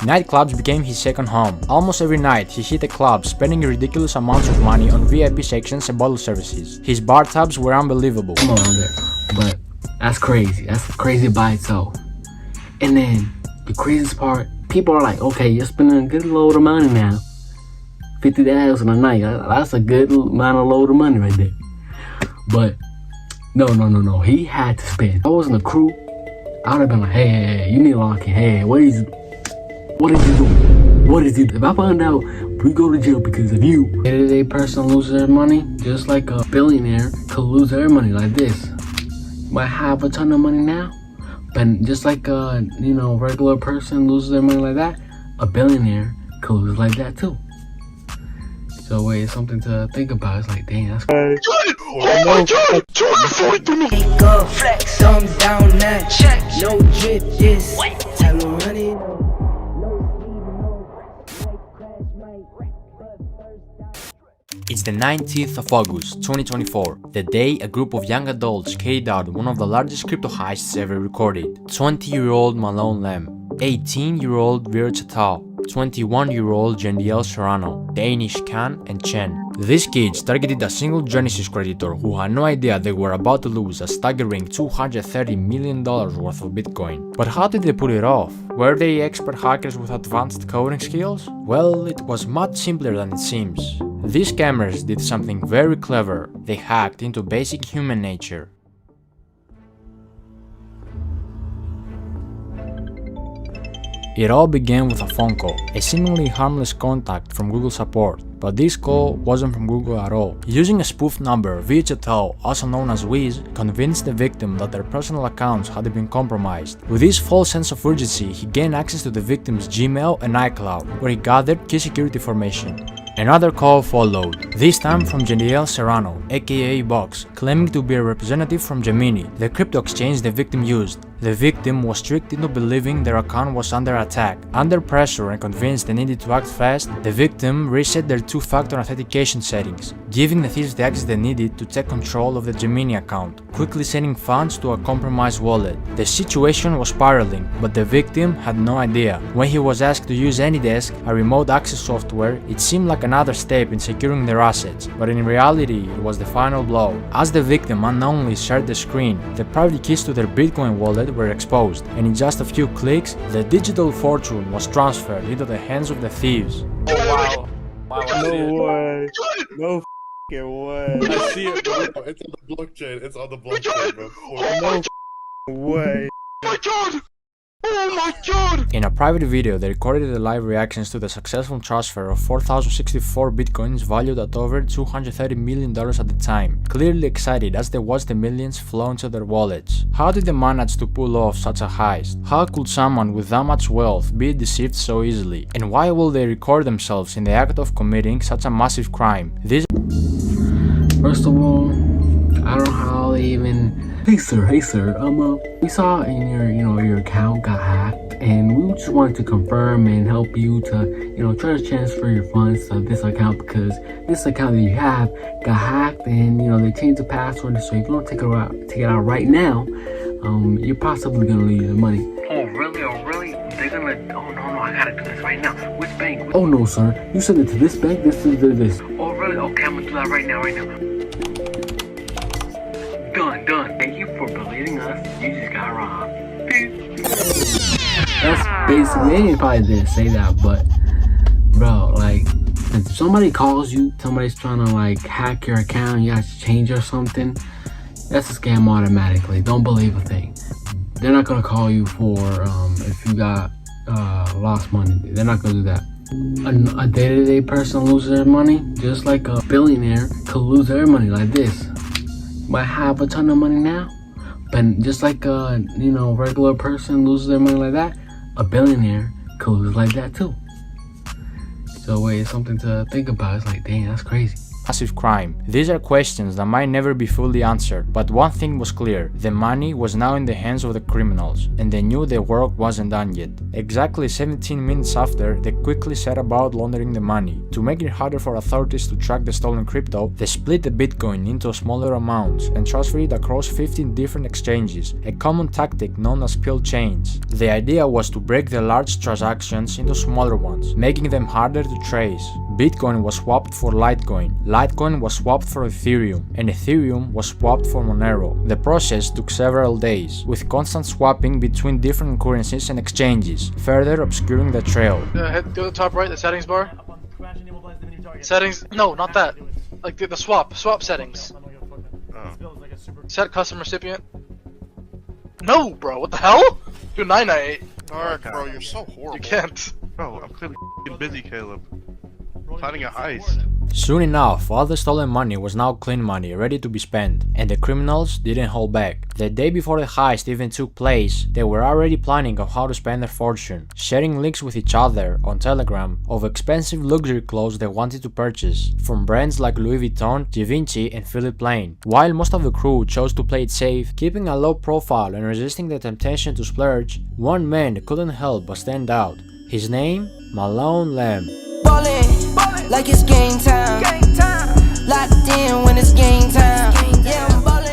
Nightclubs became his second home. Almost every night, he hit a club, spending ridiculous amounts of money on VIP sections and bottle services. His bar tabs were unbelievable. Come on, but that's crazy. That's crazy by itself. And then the craziest part, people are like, okay, you're spending a good load of money now. $50 in a night. That's a good amount of load of money right there. But no. He had to spend. If I was in the crew, I would have been like, hey, you need to lock in. Hey, what is he doing? If I find out, we go to jail because of you. Day-to-day person loses their money, just like a billionaire could lose their money like this. You might have a ton of money now, but just like a regular person loses their money like that, a billionaire could lose like that too. So wait, it's something to think about. It's like, dang, that's crazy. Oh my god! Take a flex on down that check. No drip, this. Tell them running. It's the 19th of August, 2024, the day a group of young adults carried out one of the largest crypto heists ever recorded. 20-year-old Malone Lem, 18-year-old Vircha Tao, 21-year-old Jendiel Serrano, Danish Can, and Chen. These kids targeted a single Genesis creditor who had no idea they were about to lose a staggering $230 million worth of Bitcoin. But how did they pull it off? Were they expert hackers with advanced coding skills? Well, it was much simpler than it seems. These scammers did something very clever. They hacked into basic human nature. It all began with a phone call, a seemingly harmless contact from Google support, but this call wasn't from Google at all. Using a spoof number, Vircha Tao, also known as Wiz, convinced the victim that their personal accounts had been compromised. With this false sense of urgency, he gained access to the victim's Gmail and iCloud, where he gathered key security information. Another call followed, this time from Jendiel Serrano, aka Box, claiming to be a representative from Gemini, the crypto exchange the victim used. The victim was tricked into believing their account was under attack. Under pressure and convinced they needed to act fast, the victim reset their two-factor authentication settings, giving the thieves the access they needed to take control of the Gemini account, quickly sending funds to a compromised wallet. The situation was spiraling, but the victim had no idea. When he was asked to use AnyDesk, a remote access software, it seemed like another step in securing their assets, but in reality it was the final blow. As the victim unknowingly shared the screen, the private keys to their Bitcoin wallet were exposed, and in just a few clicks, the digital fortune was transferred into the hands of the thieves. Oh, wow. No way. No f***ing way. I see it, bro. It's on the blockchain. It's on the blockchain, bro. No f***ing way. Oh my god! Oh my god! In a private video, they recorded the live reactions to the successful transfer of 4,064 bitcoins valued at over $230 million at the time, clearly excited as they watched the millions flow into their wallets. How did they manage to pull off such a heist? How could someone with that much wealth be deceived so easily? And why will they record themselves in the act of committing such a massive crime? First of all, I don't know how they even. Hey sir, we saw in your account got hacked, and we just wanted to confirm and help you to, try to transfer your funds to this account because this account that you have got hacked, and they changed the password. So if you don't take it out right now, you're possibly gonna lose your money. Oh really? They're gonna? Oh no, I gotta do this right now. Which bank? Oh no, sir, you send it to this bank. This. Oh really? Okay, I'm gonna do that right now. Done. Thank you for believing us. You just got robbed. That's basically, anybody didn't say that, but bro, like, if somebody calls you, somebody's trying to hack your account, you have to change or something, that's a scam automatically. Don't believe a thing. They're not gonna call you for if you got lost money. They're not gonna do that. A day-to-day person loses their money, just like a billionaire could lose their money like this. Might have a ton of money now, but just like a regular person loses their money like that, a billionaire could lose like that too. So wait, it's something to think about. It's like, dang, that's crazy. massive crime? These are questions that might never be fully answered, but one thing was clear: the money was now in the hands of the criminals, and they knew their work wasn't done yet. Exactly 17 minutes after, they quickly set about laundering the money. To make it harder for authorities to track the stolen crypto, they split the Bitcoin into smaller amounts and transferred it across 15 different exchanges, a common tactic known as pill chains. The idea was to break the large transactions into smaller ones, making them harder to trace. Bitcoin was swapped for Litecoin, Litecoin was swapped for Ethereum, and Ethereum was swapped for Monero. The process took several days, with constant swapping between different currencies and exchanges, further obscuring the trail. Go to the top right, the settings bar. Settings, no, not that. Like the swap settings. Set custom recipient. No, bro, what the hell? Do 998. Alright, bro, you're so horrible. You can't. Bro, I'm clearly busy, Caleb. Planning a heist. Soon enough, all the stolen money was now clean money, ready to be spent, and the criminals didn't hold back. The day before the heist even took place, they were already planning on how to spend their fortune, sharing links with each other on Telegram of expensive luxury clothes they wanted to purchase, from brands like Louis Vuitton, Givenchy, and Philippe Plein. While most of the crew chose to play it safe, keeping a low profile and resisting the temptation to splurge, one man couldn't help but stand out. His name? Malone Lamb. Ballin', like it's game time. Locked in when it's game time. Yeah, I'm ballin'.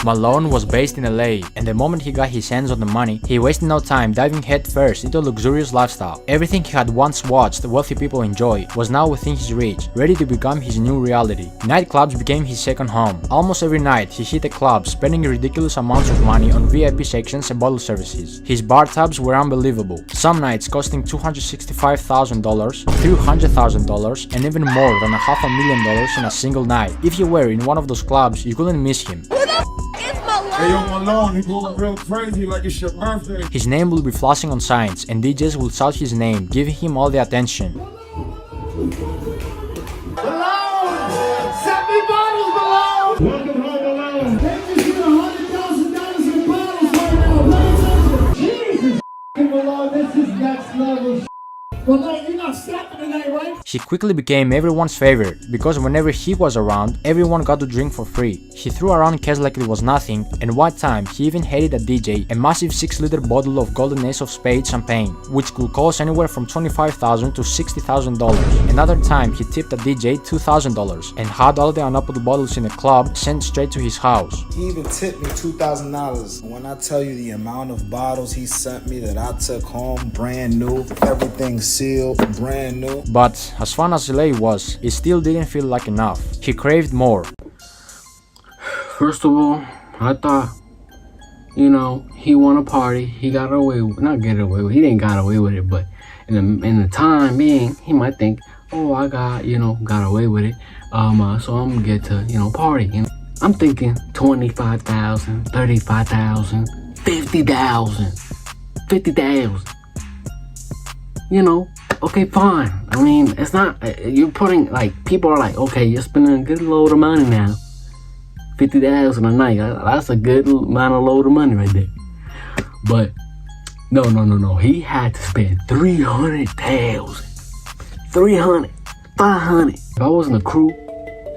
Malone was based in LA, and the moment he got his hands on the money, he wasted no time diving headfirst into a luxurious lifestyle. Everything he had once watched wealthy people enjoy was now within his reach, ready to become his new reality. Nightclubs became his second home. Almost every night he hit a club, spending ridiculous amounts of money on VIP sections and bottle services. His bar tabs were unbelievable, some nights costing $265,000, $300,000, and even more than $500,000 in a single night. If you were in one of those clubs, you couldn't miss him. Hey, yo, Malone, he going real crazy like it's your birthday. His name will be flashing on signs, and DJs will shout his name, giving him all the attention. Malone! Send me bottles, Malone! Welcome home, Malone. They just hit $100,000 in bottles right now. Jesus, Malone, this is next level. Malone, you're not stopping tonight, right? He quickly became everyone's favorite, because whenever he was around, everyone got to drink for free. He threw around cash like it was nothing, and one time he even handed a DJ a massive 6-liter bottle of Golden Ace of Spades champagne, which could cost anywhere from $25,000 to $60,000. Another time he tipped a DJ $2,000 and had all the unopened bottles in the club sent straight to his house. He even tipped me $2,000. When I tell you the amount of bottles he sent me that I took home brand new, everything sealed, brand new. But as fun as LA was, it still didn't feel like enough. He craved more. First of all, I thought, you know, he won a party. He got away with, not get away with, he didn't got away with it, but in the time being, he might think, oh, I got away with it. So I'm gonna get to, party. You know? I'm thinking 25,000, 35,000, 50,000, 50,000. Okay, fine. I mean, it's not, you're putting, like, people are like, okay, you're spending a good load of money now. 50,000 a night, that's a good amount of load of money right there. But, no, he had to spend 300,000. 300, 500. If I wasn't a crew,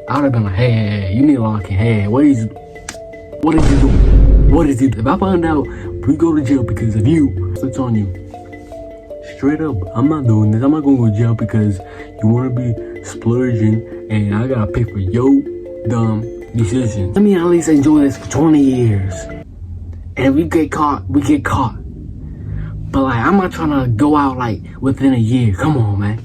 I would have been like, hey, you need to lock in. Hey, what is he doing? What is he doing? If I find out, we go to jail because of you, it's on you. Straight up, I'm not doing this. I'm not gonna go to jail because you wanna be splurging and I gotta pay for your dumb decisions. Let me at least enjoy this for 20 years. And if we get caught, we get caught. But like, I'm not trying to go out like within a year. Come on, man.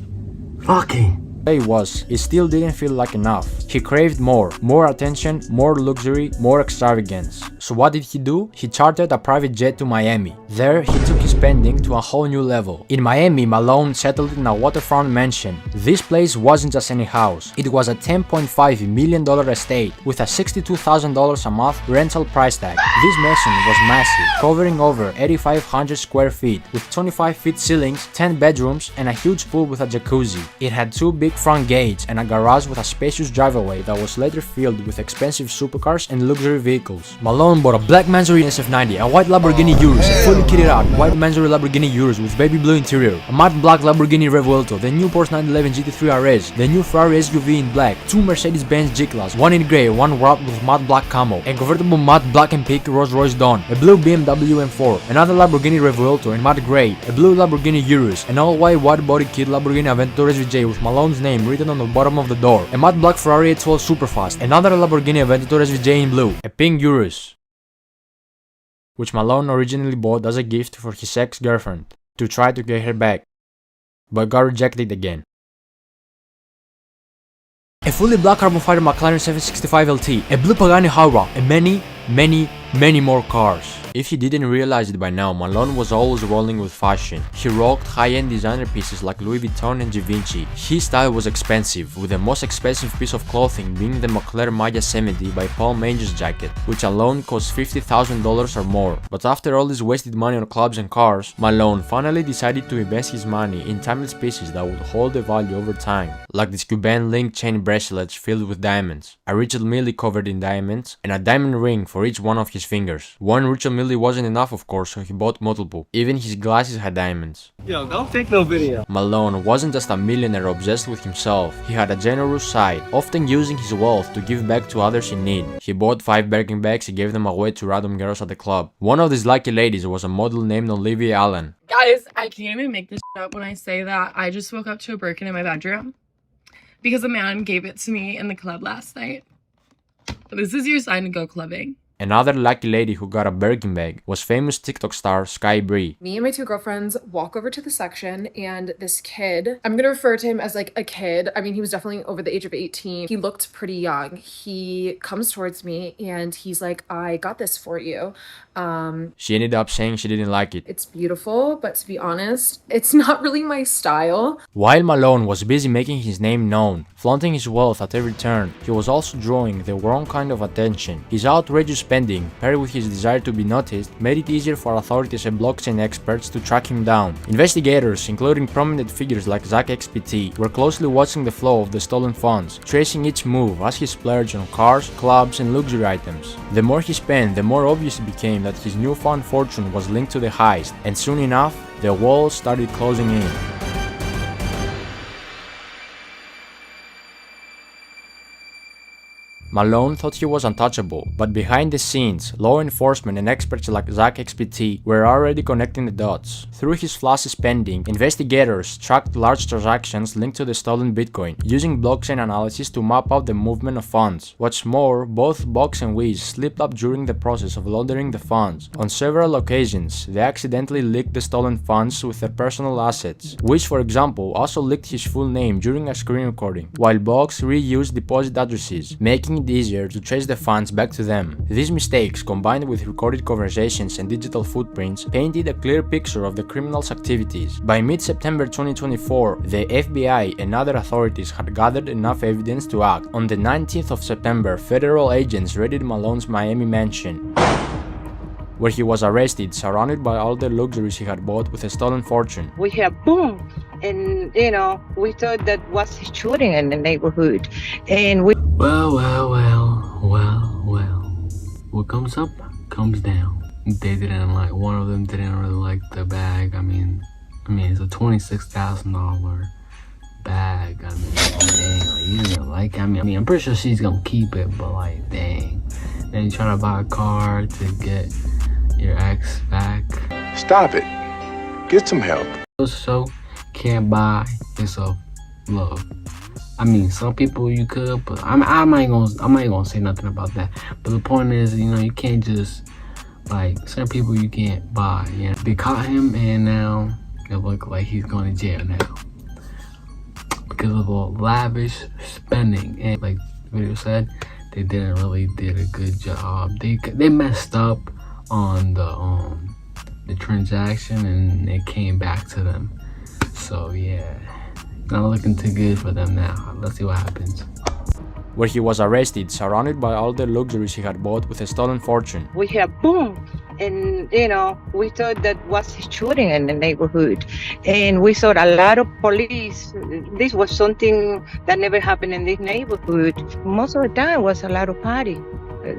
Fucking. It still didn't feel like enough. He craved more attention, more luxury, more extravagance. So what did he do? He chartered a private jet to Miami. There, he took his spending to a whole new level. In Miami, Malone settled in a waterfront mansion. This place wasn't just any house. It was a $10.5 million estate with a $62,000 a month rental price tag. This mansion was massive, covering over 8,500 square feet, with 25-feet ceilings, 10 bedrooms, and a huge pool with a jacuzzi. It had 2 big front gates and a garage with a spacious driveway that was later filled with expensive supercars and luxury vehicles. Malone Malone bought a black Mansory SF90, a white Lamborghini Urus, a fully kitted out white Mansory Lamborghini Urus with baby blue interior, a matte black Lamborghini Revuelto, the new Porsche 911 GT3 RS, the new Ferrari SUV in black, two Mercedes-Benz G-Class, one in grey, one wrapped with matte black camo, a convertible matte black and pink Rolls-Royce Dawn, a blue BMW M4, another Lamborghini Revuelto in matte grey, a blue Lamborghini Urus, an all-white wide-body kit Lamborghini Aventador SVJ with Malone's name written on the bottom of the door, a matte black Ferrari 812 Superfast, another Lamborghini Aventador SVJ in blue, a pink Urus, which Malone originally bought as a gift for his ex-girlfriend to try to get her back, but got rejected again. A fully black carbon fiber McLaren 765 LT, a blue Pagani Huayra, and many more cars. If you didn't realize it by now, Malone was always rolling with fashion. He rocked high-end designer pieces like Louis Vuitton and Givenchy. His style was expensive, with the most expensive piece of clothing being the Moncler Maya 70 by Paul Manges jacket, which alone cost $50,000 or more. But after all this wasted money on clubs and cars, Malone finally decided to invest his money in timeless pieces that would hold their value over time, like these Cuban link chain bracelets filled with diamonds, a Rachel Millie covered in diamonds, and a diamond ring for each one of his fingers. One Rachel Millie wasn't enough, of course, so he bought multiple. Even his glasses had diamonds. Yo, don't take no video. Malone wasn't just a millionaire obsessed with himself. He had a generous side, often using his wealth to give back to others in need. He bought 5 Birkin bags and gave them away to random girls at the club. One of these lucky ladies was a model named Olivia Allen. Guys, I can't even make this up when I say that I just woke up to a Birkin in my bedroom because a man gave it to me in the club last night. This is your sign to go clubbing. Another lucky lady who got a Birkin bag was famous TikTok star Sky Bree. Me and my 2 girlfriends walk over to the section, and this kid, I'm gonna refer to him as like a kid. I mean, he was definitely over the age of 18. He looked pretty young. He comes towards me and he's like, I got this for you. She ended up saying she didn't like it. It's beautiful, but to be honest, it's not really my style. While Malone was busy making his name known, flaunting his wealth at every turn, he was also drawing the wrong kind of attention. His outrageous spending, paired with his desire to be noticed, made it easier for authorities and blockchain experts to track him down. Investigators, including prominent figures like Zach XPT, were closely watching the flow of the stolen funds, tracing each move as he splurged on cars, clubs, and luxury items. The more he spent, the more obvious it became that his newfound fortune was linked to the heist, and soon enough, the walls started closing in. Malone thought he was untouchable, but behind the scenes, law enforcement and experts like Zach XPT were already connecting the dots. Through his flashy spending, investigators tracked large transactions linked to the stolen Bitcoin, using blockchain analysis to map out the movement of funds. What's more, both Box and Wiz slipped up during the process of laundering the funds. On several occasions, they accidentally leaked the stolen funds with their personal assets. Wiz, for example, also leaked his full name during a screen recording, while Box reused deposit addresses, making it easier to trace the funds back to them. These mistakes, combined with recorded conversations and digital footprints, painted a clear picture of the criminals' activities. By mid-September 2024, the FBI and other authorities had gathered enough evidence to act. On the 19th of September, federal agents raided Malone's Miami mansion, where he was arrested, surrounded by all the luxuries he had bought with a stolen fortune. We hear boom, and we thought that was a shooting in the neighborhood, and we. Well. What comes up, comes down. They didn't like, one of them didn't really like the bag. I mean, it's a $26,000 bag. I mean, dang, like, you didn't like it. I mean, I'm pretty sure she's gonna keep it, but like, dang. Then you trying to buy a car to get your ex back. Stop it. Get some help. So can't buy yourself love. I mean, some people you could, but I'm not gonna say nothing about that. But the point is, you can't just, like, some people you can't buy. They caught him, and now it looks like he's going to jail now because of the lavish spending. And like the video said, they didn't really did a good job. They messed up on the transaction, and it came back to them. So yeah, not looking too good for them now. Let's see what happens. Where he was arrested, surrounded by all the luxuries he had bought with a stolen fortune. We hear boom, and we thought that was a shooting in the neighborhood, and we saw a lot of police. This was something that never happened in this neighborhood. Most of the time was a lot of party.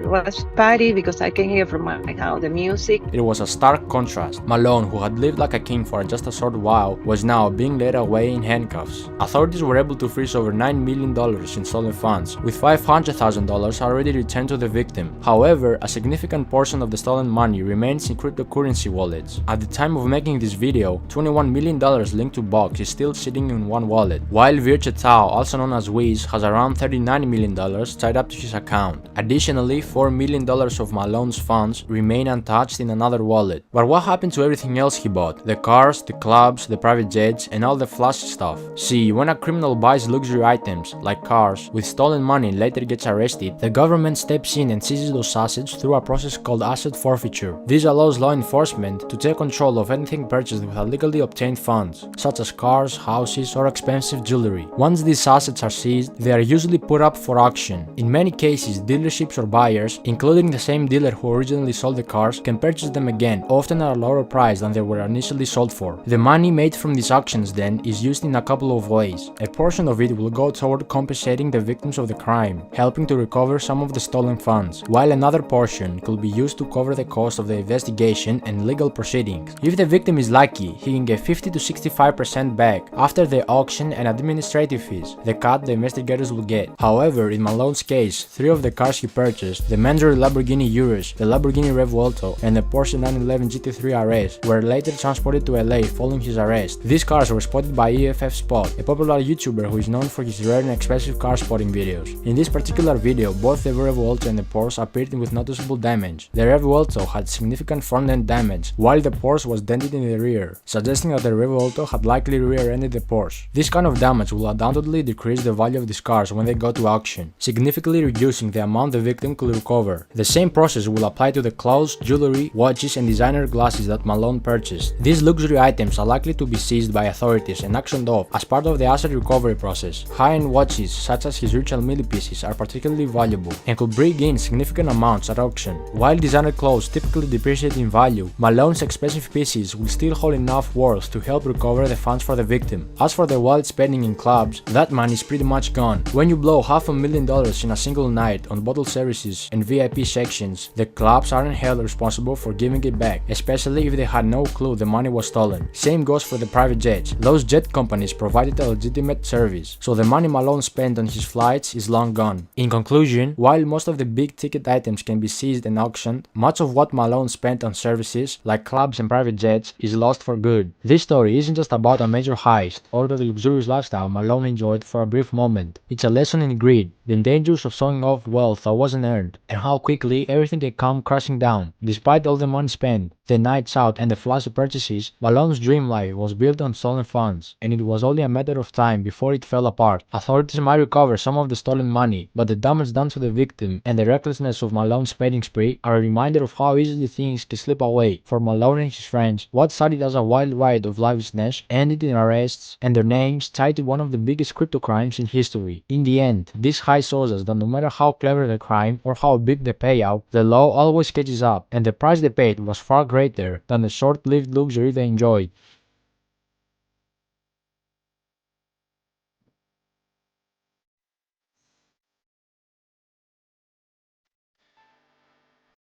was party because I can hear from my house the music. It was a stark contrast. Malone, who had lived like a king for just a short while, was now being led away in handcuffs. Authorities were able to freeze over $9 million in stolen funds, with $500,000 already returned to the victim. However, a significant portion of the stolen money remains in cryptocurrency wallets. At the time of making this video, $21 million linked to Box is still sitting in one wallet, while Virche Tao, also known as Wiz, has around $39 million tied up to his account. Additionally, $4 million of Malone's funds remain untouched in another wallet. But what happened to everything else he bought? The cars, the clubs, the private jets, and all the flashy stuff. See, when a criminal buys luxury items, like cars, with stolen money and later gets arrested, the government steps in and seizes those assets through a process called asset forfeiture. This allows law enforcement to take control of anything purchased with illegally obtained funds, such as cars, houses, or expensive jewelry. Once these assets are seized, they are usually put up for auction. In many cases, dealerships or buyers, including the same dealer who originally sold the cars, can purchase them again, often at a lower price than they were initially sold for. The money made from these auctions then is used in a couple of ways. A portion of it will go toward compensating the victims of the crime, helping to recover some of the stolen funds, while another portion could be used to cover the cost of the investigation and legal proceedings. If the victim is lucky, he can get 50 to 65% back after the auction and administrative fees, the cut the investigators will get. However, in Malone's case, 3 of the cars he purchased, the Mandarin Lamborghini Urus, the Lamborghini Revuelto, and the Porsche 911 GT3 RS, were later transported to LA following his arrest. These cars were spotted by EFF Spot, a popular YouTuber who is known for his rare and expensive car spotting videos. In this particular video, both the Revuelto and the Porsche appeared with noticeable damage. The Revuelto had significant front-end damage, while the Porsche was dented in the rear, suggesting that the Revuelto had likely rear-ended the Porsche. This kind of damage will undoubtedly decrease the value of these cars when they go to auction, significantly reducing the amount the victim could recover. The same process will apply to the clothes, jewelry, watches, and designer glasses that Malone purchased. These luxury items are likely to be seized by authorities and auctioned off as part of the asset recovery process. High-end watches, such as his Richard Mille pieces, are particularly valuable and could bring in significant amounts at auction. While designer clothes typically depreciate in value, Malone's expensive pieces will still hold enough worth to help recover the funds for the victim. As for the wild spending in clubs, that money is pretty much gone. When you blow $500,000 in a single night on bottle services and VIP sections, the clubs aren't held responsible for giving it back, especially if they had no clue the money was stolen. Same goes for the private jets. Those jet companies provided a legitimate service, so the money Malone spent on his flights is long gone. In conclusion, while most of the big ticket items can be seized and auctioned, much of what Malone spent on services, like clubs and private jets, is lost for good. This story isn't just about a major heist or the luxurious lifestyle Malone enjoyed for a brief moment. It's a lesson in greed, the dangers of showing off wealth that wasn't earned, and how quickly everything can come crashing down. Despite all the money spent, the nights out, and the flashy purchases, Malone's dream life was built on stolen funds, and it was only a matter of time before it fell apart. Authorities might recover some of the stolen money, but the damage done to the victim and the recklessness of Malone's spending spree are a reminder of how easily things can slip away. For Malone and his friends, what started as a wild ride of lavishness ended in arrests and their names tied to one of the biggest crypto crimes in history. In the end, this heist shows us that no matter how clever the crime or how big the payout, the law always catches up, and the price they paid was far greater than the short-lived luxury they enjoyed.